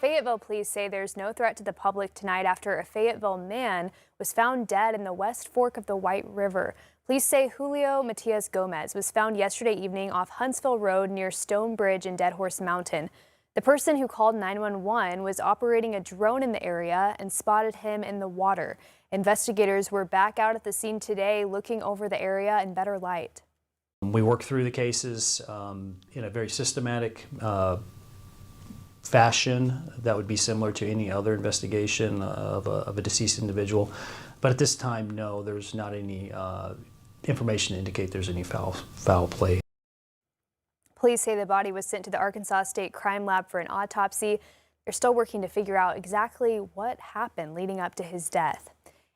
Fayetteville police say there's no threat to the public tonight after a Fayetteville man was found dead in the West Fork of the White River. Police say Julio Matias was found yesterday evening off Huntsville Road near Stone Bridge in Dead Horse Mountain. The person who called 911 was operating a drone in the area and spotted him in the water. Investigators were back out at the scene today looking over the area in better light. We work through the cases in a very systematic fashion that would be similar to any other investigation of a deceased individual. But at this time, no, there's not any information to indicate there's any foul play. Police say the body was sent to the Arkansas State Crime Lab for an autopsy. They're still working to figure out exactly what happened leading up to his death.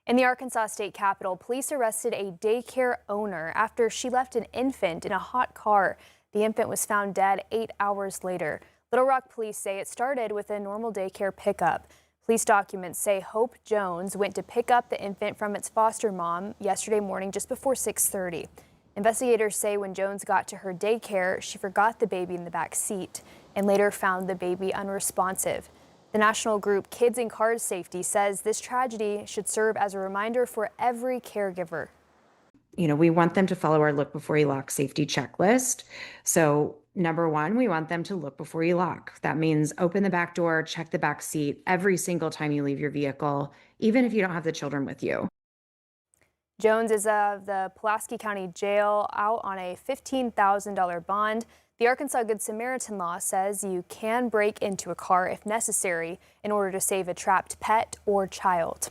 In the Arkansas State Capitol, police arrested a daycare owner after she left an infant in a hot car. The infant was found dead 8 hours later. Little Rock police say it started with a normal daycare pickup. Police documents say Hope Jones went to pick up the infant from its foster mom yesterday morning just before 6:30. Investigators say when Jones got to her daycare, she forgot the baby in the back seat and later found the baby unresponsive. The national group Kids in Car Safety says this tragedy should serve as a reminder for every caregiver. We want them to follow our look before you lock safety checklist. So number one, we want them to look before you lock. That means open the back door, check the back seat every single time you leave your vehicle, even if you don't have the children with you. Jones is of the Pulaski County Jail out on a $15,000 bond. The Arkansas Good Samaritan law says you can break into a car if necessary in order to save a trapped pet or child.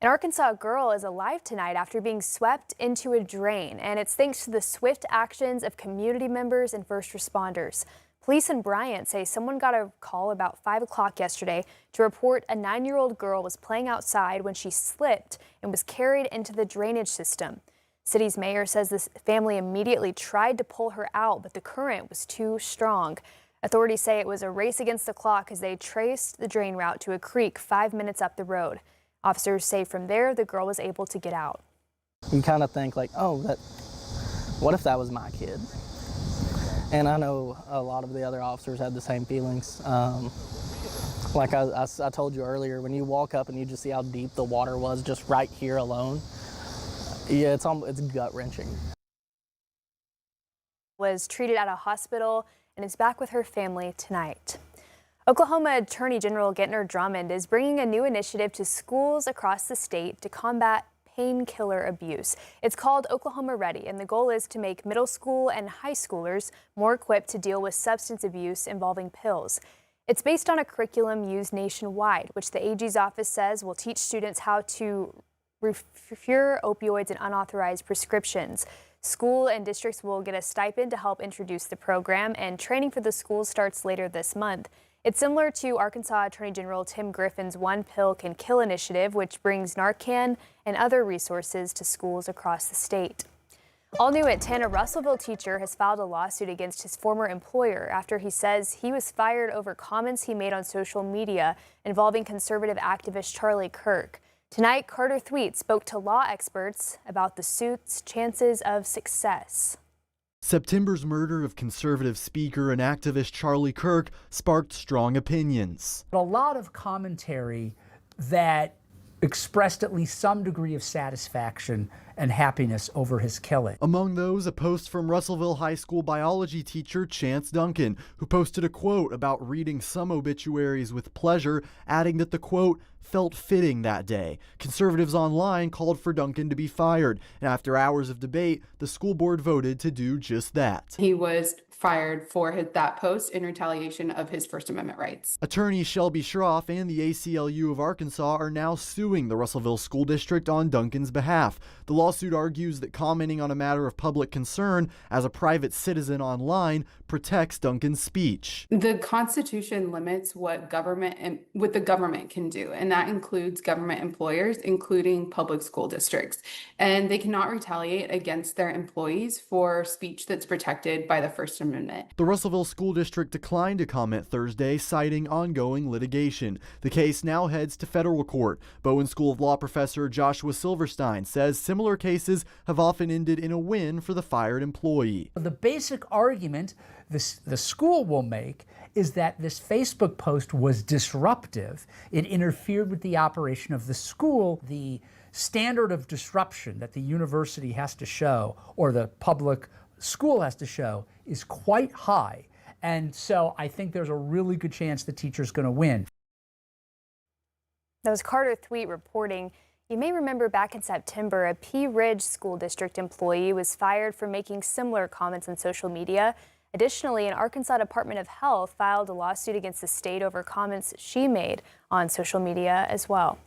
An Arkansas girl is alive tonight after being swept into a drain, and it's thanks to the swift actions of community members and first responders. Police in Bryant say someone got a call about 5 o'clock yesterday to report a 9-year-old girl was playing outside when she slipped and was carried into the drainage system. City's mayor says this family immediately tried to pull her out, but the current was too strong. Authorities say it was a race against the clock as they traced the drain route to a creek 5 minutes up the road. Officers say from there, the girl was able to get out. You kind of think like, oh, what if that was my kid? And I know a lot of the other officers had the same feelings. Like I told you earlier, when you walk up and you just see how deep the water was just right here alone, yeah, it's gut-wrenching. Was treated at a hospital and is back with her family tonight. Oklahoma Attorney General Gentner Drummond is bringing a new initiative to schools across the state to combat painkiller abuse. It's called Oklahoma Ready, and the goal is to make middle school and high schoolers more equipped to deal with substance abuse involving pills. It's based on a curriculum used nationwide, which the AG's office says will teach students how to refuse opioids and unauthorized prescriptions. School and districts will get a stipend to help introduce the program, and training for the schools starts later this month. It's similar to Arkansas Attorney General Tim Griffin's One Pill Can Kill initiative, which brings Narcan and other resources to schools across the state. All new at 10, a Russellville teacher has filed a lawsuit against his former employer after he says he was fired over comments he made on social media involving conservative activist Charlie Kirk. Tonight, Carter Thweet spoke to law experts about the suit's chances of success. September's murder of conservative speaker and activist Charlie Kirk sparked strong opinions. A lot of commentary that expressed at least some degree of satisfaction and happiness over his killing. Among those, a post from Russellville High School biology teacher Chance Duncan, who posted a quote about reading some obituaries with pleasure, adding that the quote felt fitting that day. Conservatives online called for Duncan to be fired, and after hours of debate, the school board voted to do just that. He was fired for that post in retaliation of his First Amendment rights. Attorney Shelby Schroff and the ACLU of Arkansas are now suing the Russellville School District on Duncan's behalf. The lawsuit argues that commenting on a matter of public concern as a private citizen online protects Duncan's speech. The Constitution limits what the government can do, and that includes government employers, including public school districts. And they cannot retaliate against their employees for speech that's protected by the First Amendment. Amendment. The Russellville School District declined to comment Thursday, citing ongoing litigation. The case now heads to federal court. Bowen School of Law professor Joshua Silverstein says similar cases have often ended in a win for the fired employee. The basic argument the school will make is that this Facebook post was disruptive. It interfered with the operation of the school. The standard of disruption that the university has to show, or the public school has to show, is quite high. And so I think there's a really good chance the teacher's going to win. That was Carter Thweet reporting. You may remember back in September, a Pea Ridge School District employee was fired for making similar comments on social media. Additionally, an Arkansas Department of Health filed a lawsuit against the state over comments she made on social media as well.